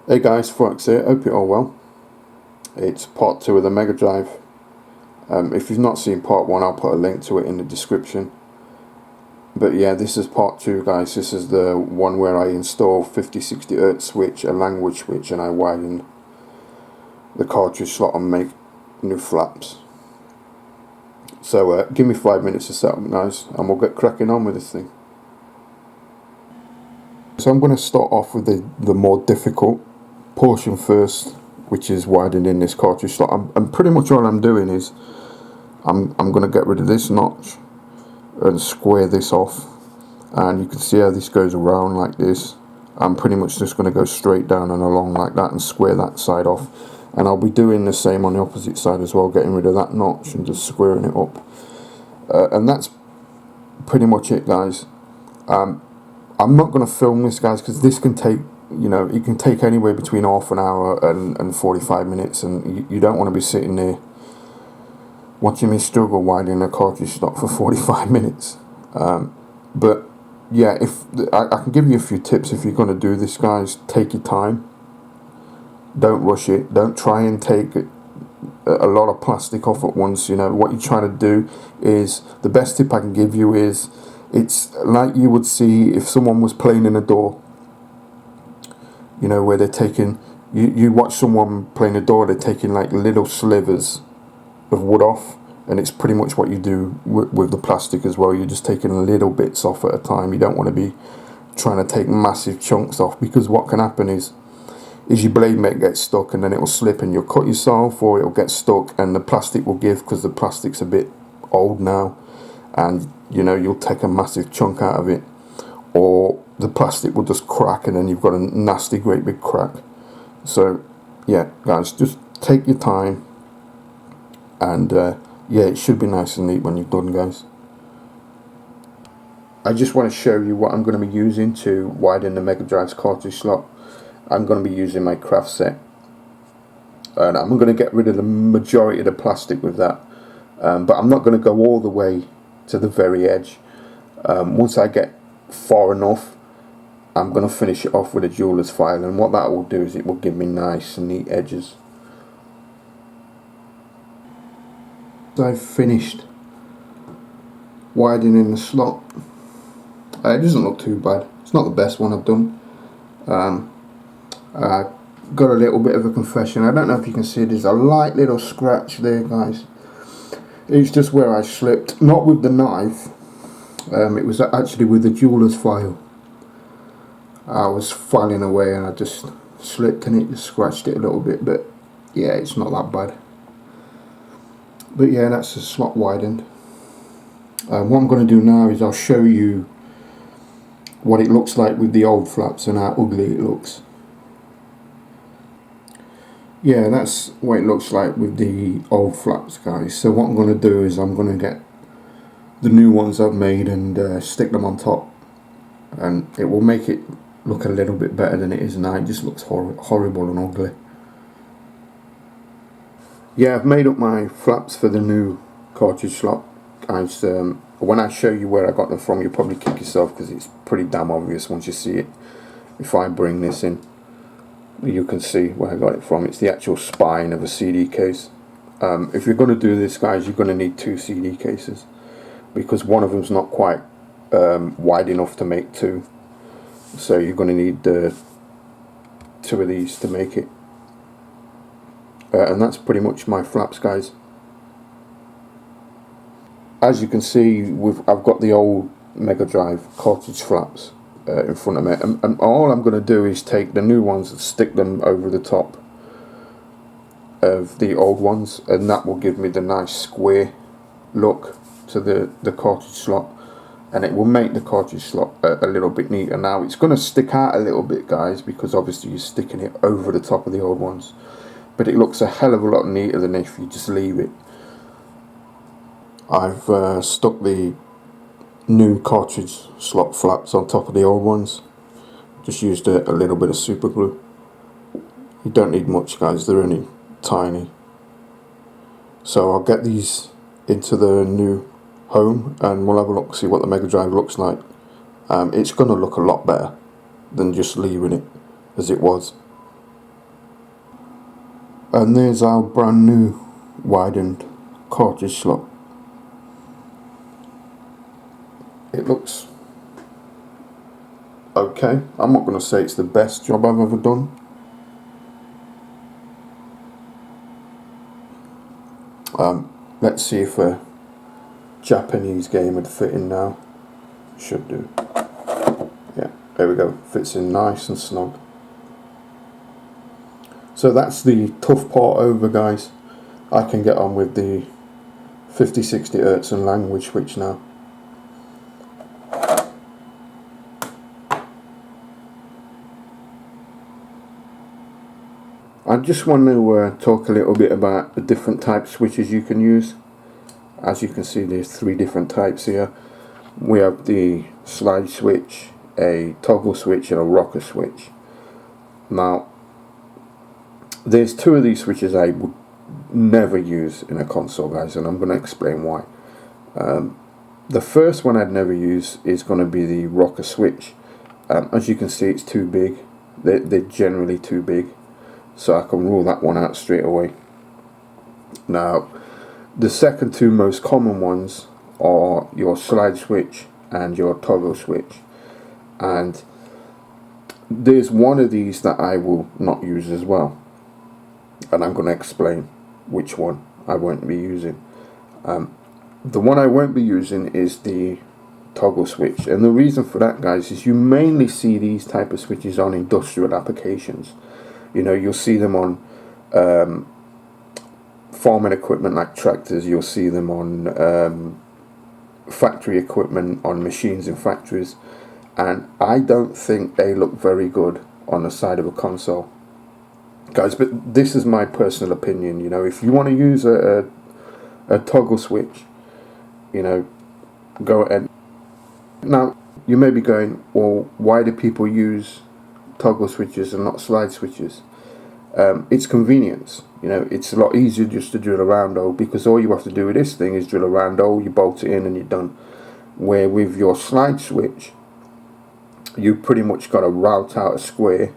Hey guys, Fox here, hope you're all well. It's part 2 of the Mega Drive. If you've not seen part 1, I'll put a link to it in the description. But yeah, this is part 2 guys. This is the one where I install 50-60 Hz switch, a language switch, and I widen the cartridge slot and make new flaps. So give me 5 minutes to set up guys, and we'll get cracking on with this thing. So I'm going to start off with the more difficult portion first, which is widening this cartridge slot. And pretty much all I'm doing is I'm going to get rid of this notch and square this off, and you can see how this goes around like this. I'm pretty much just going to go straight down and along like that and square that side off, and I'll be doing the same on the opposite side as well, getting rid of that notch and just squaring it up. And that's pretty much it guys. I'm not going to film this guys because this can take, you know, it can take anywhere between half an hour and 45 minutes, and you don't want to be sitting there watching me struggle widening a cartridge slot for 45 minutes. But yeah, if I can give you a few tips if you're going to do this guys. Take your time, don't rush it, don't try and take a lot of plastic off at once. You know what you're trying to do is, the best tip I can give you is, it's like you would see if someone was planing a door. You know, where they're taking, you watch someone playing a door, they're taking like little slivers of wood off, and it's pretty much what you do with the plastic as well. You're just taking little bits off at a time. You don't want to be trying to take massive chunks off, because what can happen is your blade may get stuck and then it will slip and you'll cut yourself, or it'll get stuck and the plastic will give because the plastic's a bit old now, and you know, you'll take a massive chunk out of it, or the plastic will just crack and then you've got a nasty great big crack. So yeah guys, just take your time, and yeah, it should be nice and neat when you're done guys. I just want to show you what I'm going to be using to widen the Mega Drive's cartridge slot. I'm going to be using my craft set, and I'm going to get rid of the majority of the plastic with that, but I'm not going to go all the way to the very edge. Once I get far enough, I'm going to finish it off with a jeweler's file, and what that will do is it will give me nice and neat edges. So I've finished widening the slot. It doesn't look too bad. It's not the best one I've done. I got a little bit of a confession. I don't know if you can see, there's a light little scratch there guys. It's just where I slipped, not with the knife. It was actually with the jeweler's file. I was filing away and I just slipped and it just scratched it a little bit, but yeah, it's not that bad. But yeah, that's the slot widened. What I'm going to do now is I'll show you what it looks like with the old flaps and how ugly it looks. Yeah, that's what it looks like with the old flaps guys. So what I'm going to do is I'm going to get the new ones I've made and stick them on top, and it will make it look a little bit better than it is now. It just looks horrible and ugly. Yeah, I've made up my flaps for the new cartridge slot guys. When I show you where I got them from, you'll probably kick yourself because it's pretty damn obvious once you see it. If I bring this in, you can see where I got it from. It's the actual spine of a CD case. If you're going to do this guys, you're going to need 2 CD cases, because one of them's not quite wide enough to make 2, so you're going to need 2 of these to make it. And that's pretty much my flaps guys. As you can see, I've got the old Mega Drive cartridge flaps in front of me, and all I'm going to do is take the new ones and stick them over the top of the old ones, and that will give me the nice square look to the cartridge slot, and it will make the cartridge slot a little bit neater. Now it's going to stick out a little bit guys, because obviously you're sticking it over the top of the old ones, but it looks a hell of a lot neater than if you just leave it. I've stuck the new cartridge slot flaps on top of the old ones. Just used a little bit of super glue. You don't need much guys, they're only tiny. So I'll get these into the new home and we'll have a look, see what the Mega Drive looks like. It's going to look a lot better than just leaving it as it was. And there's our brand new widened cartridge slot. It looks okay. I'm not going to say it's the best job I've ever done. Let's see if a Japanese game would fit in now. Should do. Yeah, there we go. Fits in nice and snug. So that's the tough part over, guys. I can get on with the 50-60 Hz and language switch now. I just want to talk a little bit about the different type switches you can use. As you can see, there's 3 different types here. We have the slide switch, a toggle switch and a rocker switch. Now there's 2 of these switches I would never use in a console, guys, and I'm going to explain why. The first one I'd never use is going to be the rocker switch. As you can see, it's too big. They're generally too big, so I can rule that one out straight away. Now the second 2 most common ones are your slide switch and your toggle switch, and there's one of these that I will not use as well, and I'm going to explain which one I won't be using. The one I won't be using is the toggle switch, and the reason for that, guys, is you mainly see these type of switches on industrial applications. You know, you'll see them on farming equipment like tractors. You'll see them on factory equipment, on machines in factories, and I don't think they look very good on the side of a console, guys. But this is my personal opinion. You know, if you want to use a toggle switch, you know, go ahead. Now you may be going, well, why do people use toggle switches and not slide switches? It's convenience. You know, it's a lot easier just to drill a round hole, because all you have to do with this thing is drill a round hole, you bolt it in and you're done. Where with your slide switch, you pretty much got to route out a square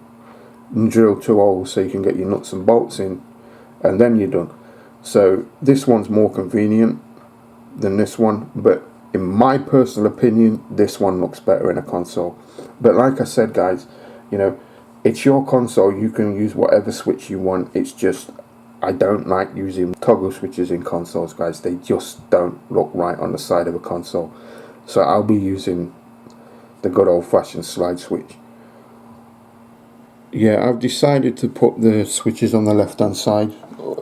and drill 2 holes so you can get your nuts and bolts in, and then you're done. So this one's more convenient than this one, but in my personal opinion, this one looks better in a console. But like I said, guys, you know, it's your console. You can use whatever switch you want. It's just, I don't like using toggle switches in consoles, guys. They just don't look right on the side of a console. So I'll be using the good old-fashioned slide switch. Yeah, I've decided to put the switches on the left-hand side.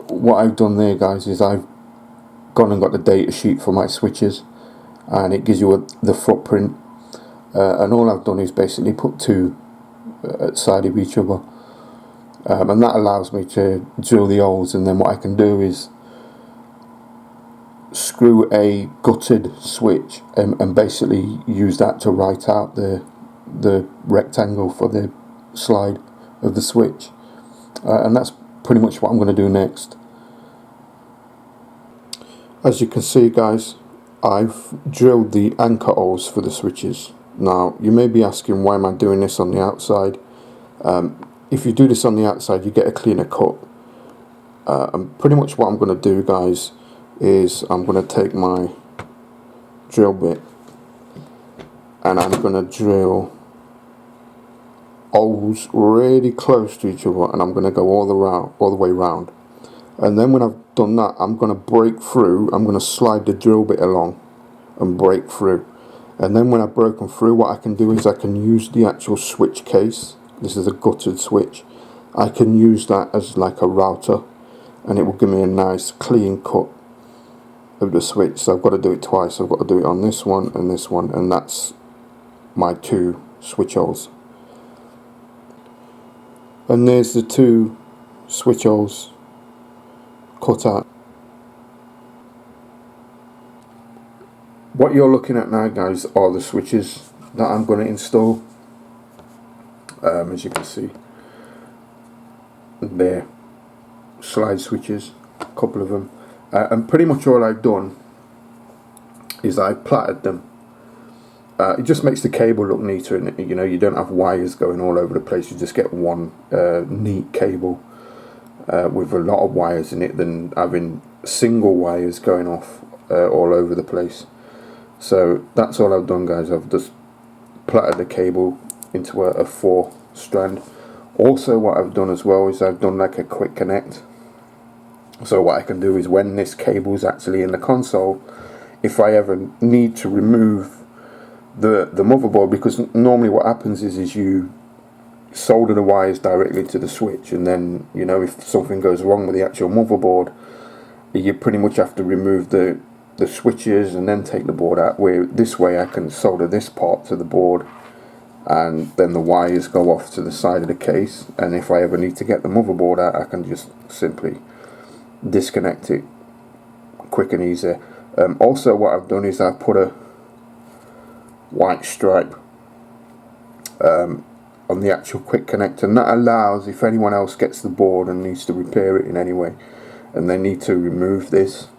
What I've done there, guys, is I've gone and got the data sheet for my switches, and it gives you the footprint. And all I've done is basically put 2 at the side of each other, and that allows me to drill the holes, and then what I can do is screw a gutted switch and basically use that to write out the rectangle for the slide of the switch, and that's pretty much what I'm going to do next. As you can see, guys, I've drilled the anchor holes for the switches. Now you may be asking, why am I doing this on the outside? If you do this on the outside, you get a cleaner cut. And pretty much what I'm going to do, guys, is I'm going to take my drill bit and I'm going to drill holes really close to each other, and I'm going to go all the way round. And then when I've done that, I'm going to break through. I'm going to slide the drill bit along and break through. And then when I've broken through, what I can do is I can use the actual switch case. This is a gutted switch. I can use that as like a router, and it will give me a nice clean cut of the switch. So I've got to do it twice. I've got to do it on this one, and that's my 2 switch holes. And there's the 2 switch holes cut out. What you're looking at now, guys, are the switches that I'm going to install. As you can see, they're slide switches, a couple of them, and pretty much all I've done is I've plaited them. It just makes the cable look neater, and you know, you don't have wires going all over the place. You just get one neat cable. with a lot of wires in it than having single wires going off all over the place. So that's all I've done, guys. I've just plaited the cable into a 4 strand. Also what I've done as well is I've done like a quick connect. So what I can do is when this cable is actually in the console, if I ever need to remove the motherboard, because normally what happens is you solder the wires directly to the switch, and then, you know, if something goes wrong with the actual motherboard, you pretty much have to remove the switches and then take the board out. Where this way I can solder this part to the board, and then the wires go off to the side of the case, and if I ever need to get the motherboard out, I can just simply disconnect it quick and easy. Also what I've done is I've put a white stripe on the actual quick connect, and that allows, if anyone else gets the board and needs to repair it in any way and they need to remove this,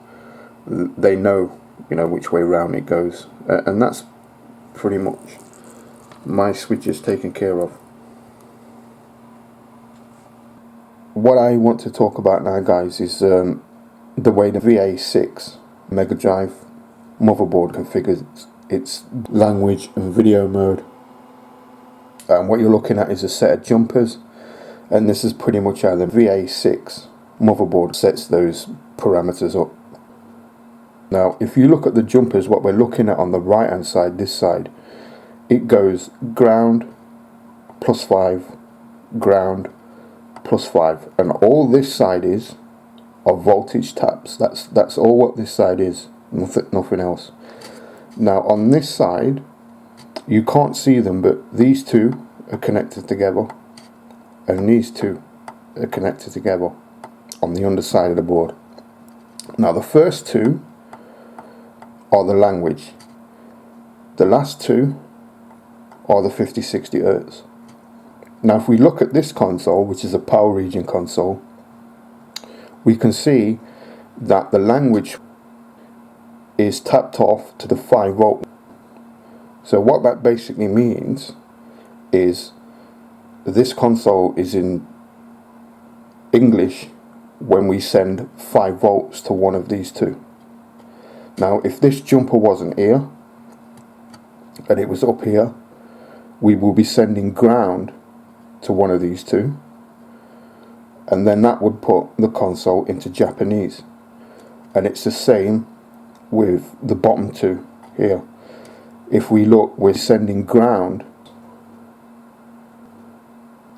they know, you know, which way round it goes. And that's pretty much my switches taken care of. What I want to talk about now, guys, is the way the VA6 Mega Drive motherboard configures its language and video mode. What you're looking at is a set of jumpers, and this is pretty much how the VA6 motherboard sets those parameters up. Now if you look at the jumpers, what we're looking at on the right hand side, this side, it goes ground +5, ground +5, and all this side is are voltage taps. That's all what this side is, nothing else. Now on this side you can't see them, but these two are connected together and these two are connected together on the underside of the board. Now the first two are the language, the last two are the 50-60 Hz. Now if we look at this console, which is a power region console, we can see that the language is tapped off to the 5 volt. So what that basically means is this console is in English when we send 5 volts to one of these two. Now if this jumper wasn't here and it was up here, we will be sending ground to one of these two, and then that would put the console into Japanese. And it's the same with the bottom two here. If we look, we're sending ground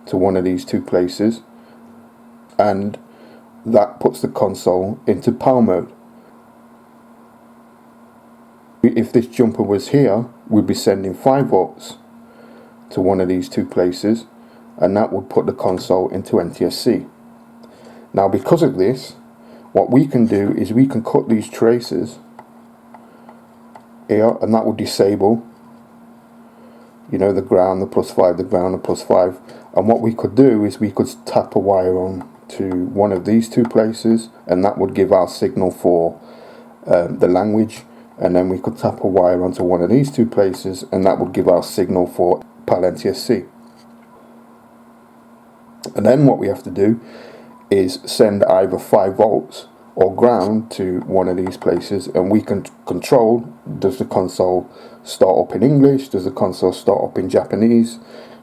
to one of these two places, and that puts the console into power mode. If this jumper was here, we'd be sending 5 volts to one of these two places, and that would put the console into NTSC. Now because of this, what we can do is we can cut these traces here, and that would disable, you know, the ground, the +5, the ground, the +5. And what we could do is we could tap a wire on to one of these two places, and that would give our signal for the language, and then we could tap a wire onto one of these two places, and that would give our signal for PAL NTSC. And then what we have to do is send either 5 volts or ground to one of these places, and we can control, does the console start up in English, does the console start up in Japanese,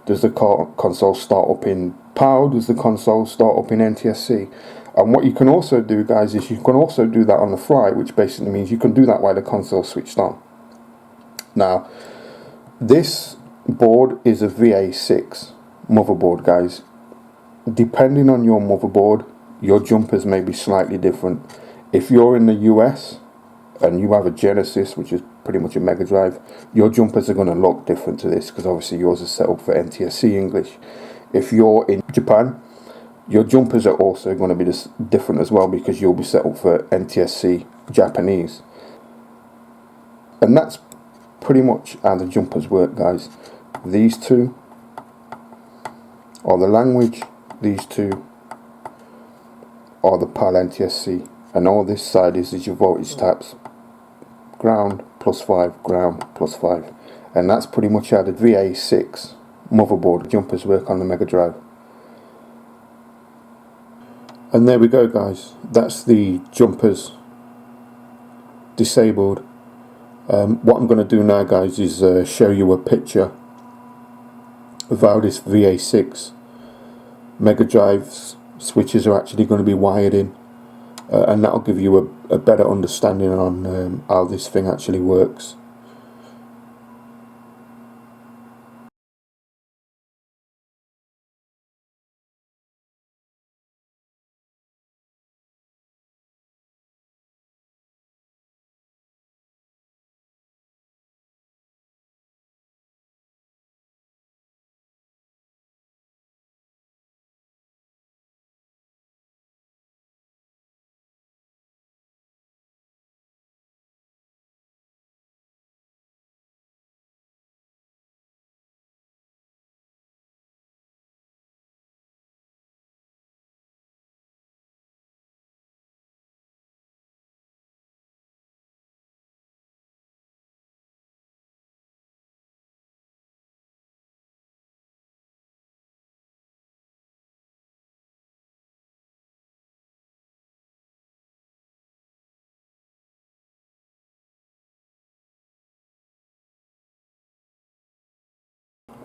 does the console start up in PAL, does the console start up in NTSC. And what you can also do, guys, is you can also do that on the fly, which basically means you can do that while the console is switched on. Now this board is a VA6 motherboard, guys. Depending on your motherboard, your jumpers may be slightly different. If you're in the US and you have a Genesis, which is pretty much a Mega Drive, your jumpers are going to look different to this, because obviously yours is set up for NTSC English. If you're in Japan, your jumpers are also going to be different as well, because you'll be set up for NTSC Japanese. And that's pretty much how the jumpers work, guys. These two are the language, these two are the PAL NTSC, and all this side is your voltage taps, ground +5, ground +5, and that's pretty much how the VA6 motherboard jumpers work on the Mega Drive. And there we go, guys, that's the jumpers disabled. What I'm going to do now, guys, is show you a picture of how this VA6 Mega Drive's switches are actually going to be wired in, and that'll give you a better understanding on how this thing actually works.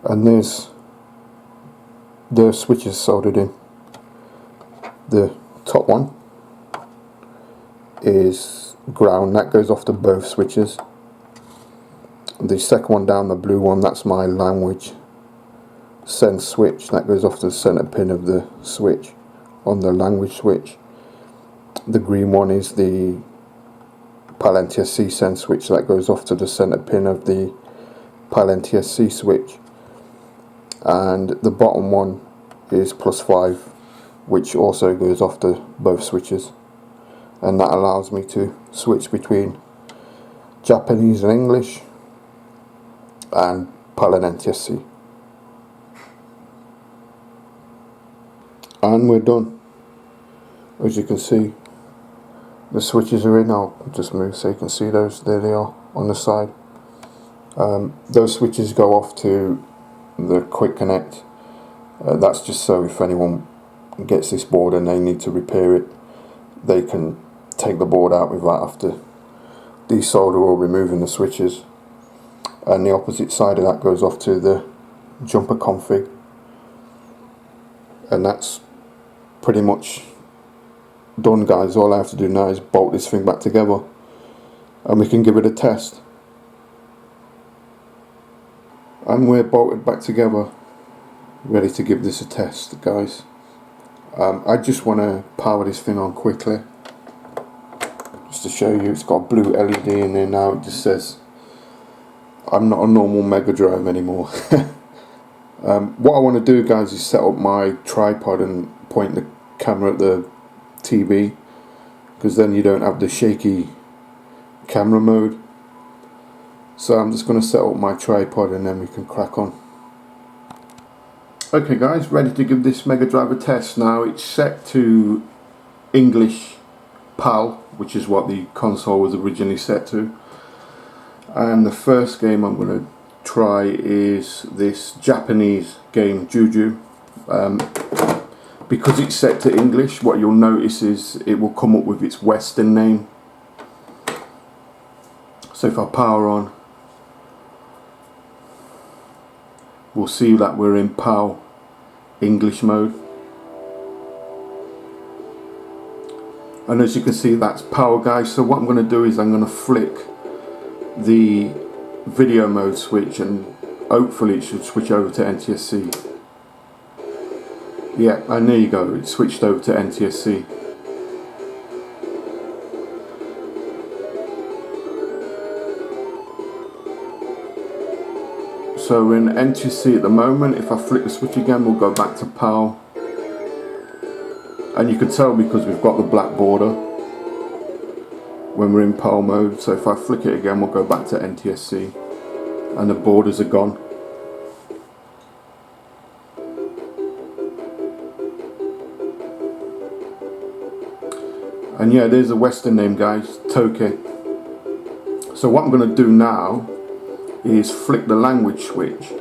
And there's the switches soldered in. The top one is ground, that goes off to both switches. The second one down, the blue one, that's my language send switch, that goes off to the center pin of the switch on the language switch. The green one is the PAL NTSC send switch, that goes off to the center pin of the PAL NTSC switch. And the bottom one is +5, which also goes off to both switches, and that allows me to switch between Japanese and English and PAL and NTSC. And we're done. As you can see, the switches are in. I'll just move so you can see those. There they are on the side. Those switches go off to the quick connect. That's just so if anyone gets this board and they need to repair it, they can take the board out without having to desolder or removing the switches. And the opposite side of that goes off to the jumper config, and that's pretty much done, guys. All I have to do now is bolt this thing back together and we can give it a test. And we're bolted back together, ready to give this a test, guys. I just want to power this thing on quickly, just to show you. It's got a blue LED in there now. It just says I'm not a normal Mega Drive anymore. What I want to do, guys, is set up my tripod and point the camera at the TV, because then you don't have the shaky camera mode. So I'm just going to set up my tripod and then we can crack on. Okay, guys, ready to give this Mega Drive a test now. It's set to English PAL, which is what the console was originally set to. And the first game I'm going to try is this Japanese game, Juju. Because it's set to English, what you'll notice is it will come up with its Western name. So if I power on, we'll see that we're in PAL English mode. And as you can see, that's PAL, guys. So what I'm going to do is I'm going to flick the video mode switch and hopefully it should switch over to NTSC. Yeah, and there you go, it switched over to NTSC. So we're in NTSC at the moment. If I flick the switch again, we'll go back to PAL. And you can tell because we've got the black border when we're in PAL mode. So if I flick it again, we'll go back to NTSC and the borders are gone. And yeah, there's a Western name, guys, Toke. So what I'm going to do now is flick the language switch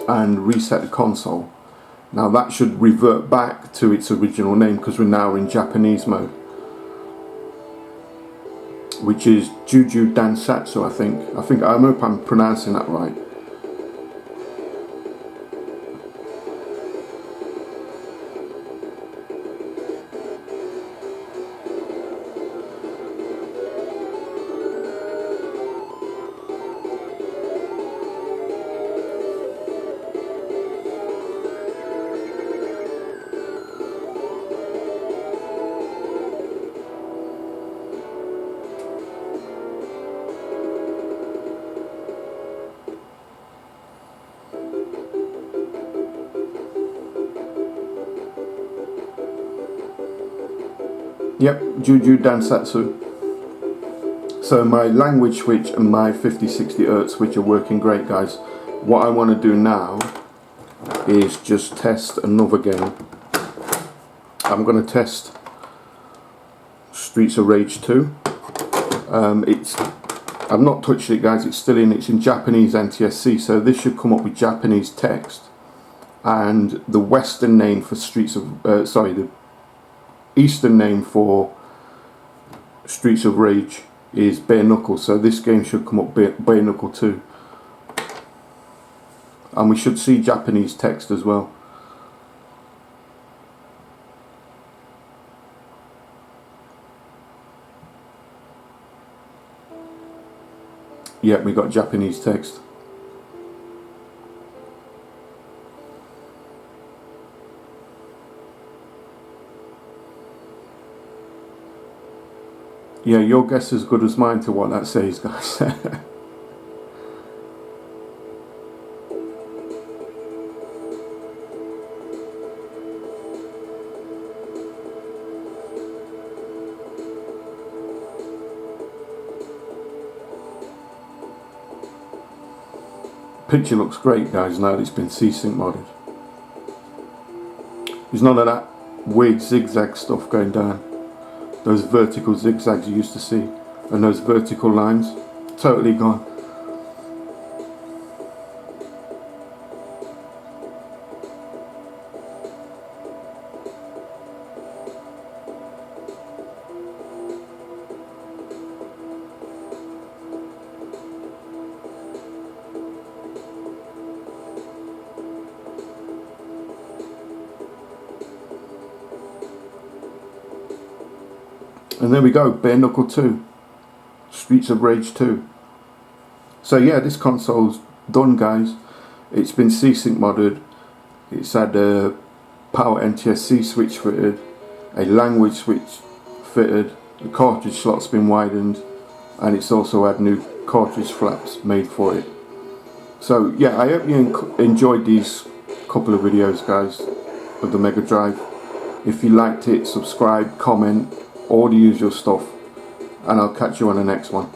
and reset the console. Now that should revert back to its original name because we're now in Japanese mode, which is Juju Dansatsu, I hope I'm pronouncing that right. Yep, Juju Dansatsu. So my language switch and my 50-60 Hz switch are working great, guys. What I want to do now is just test another game. I'm going to test Streets of Rage 2. I've not touched it, guys. It's in Japanese NTSC, so this should come up with Japanese text. And the Western name for the Eastern name for Streets of Rage is Bare Knuckle, so this game should come up Bare Knuckle 2, and we should see Japanese text as well. Yeah, we got Japanese text. Yeah, your guess is as good as mine to what that says, guys. Picture looks great, guys, now that it's been C-Sync modded. There's none of that weird zigzag stuff going down. Those vertical zigzags you used to see, and those vertical lines, totally gone. And there we go, Bare Knuckle 2, Streets of Rage 2. So yeah, this console's done, guys. It's been C-Sync modded. It's had a power NTSC switch fitted, a language switch fitted, the cartridge slot's been widened, and it's also had new cartridge flaps made for it. So yeah, I hope you enjoyed these couple of videos, guys, of the Mega Drive. If you liked it, subscribe, comment, all the usual stuff, and I'll catch you on the next one.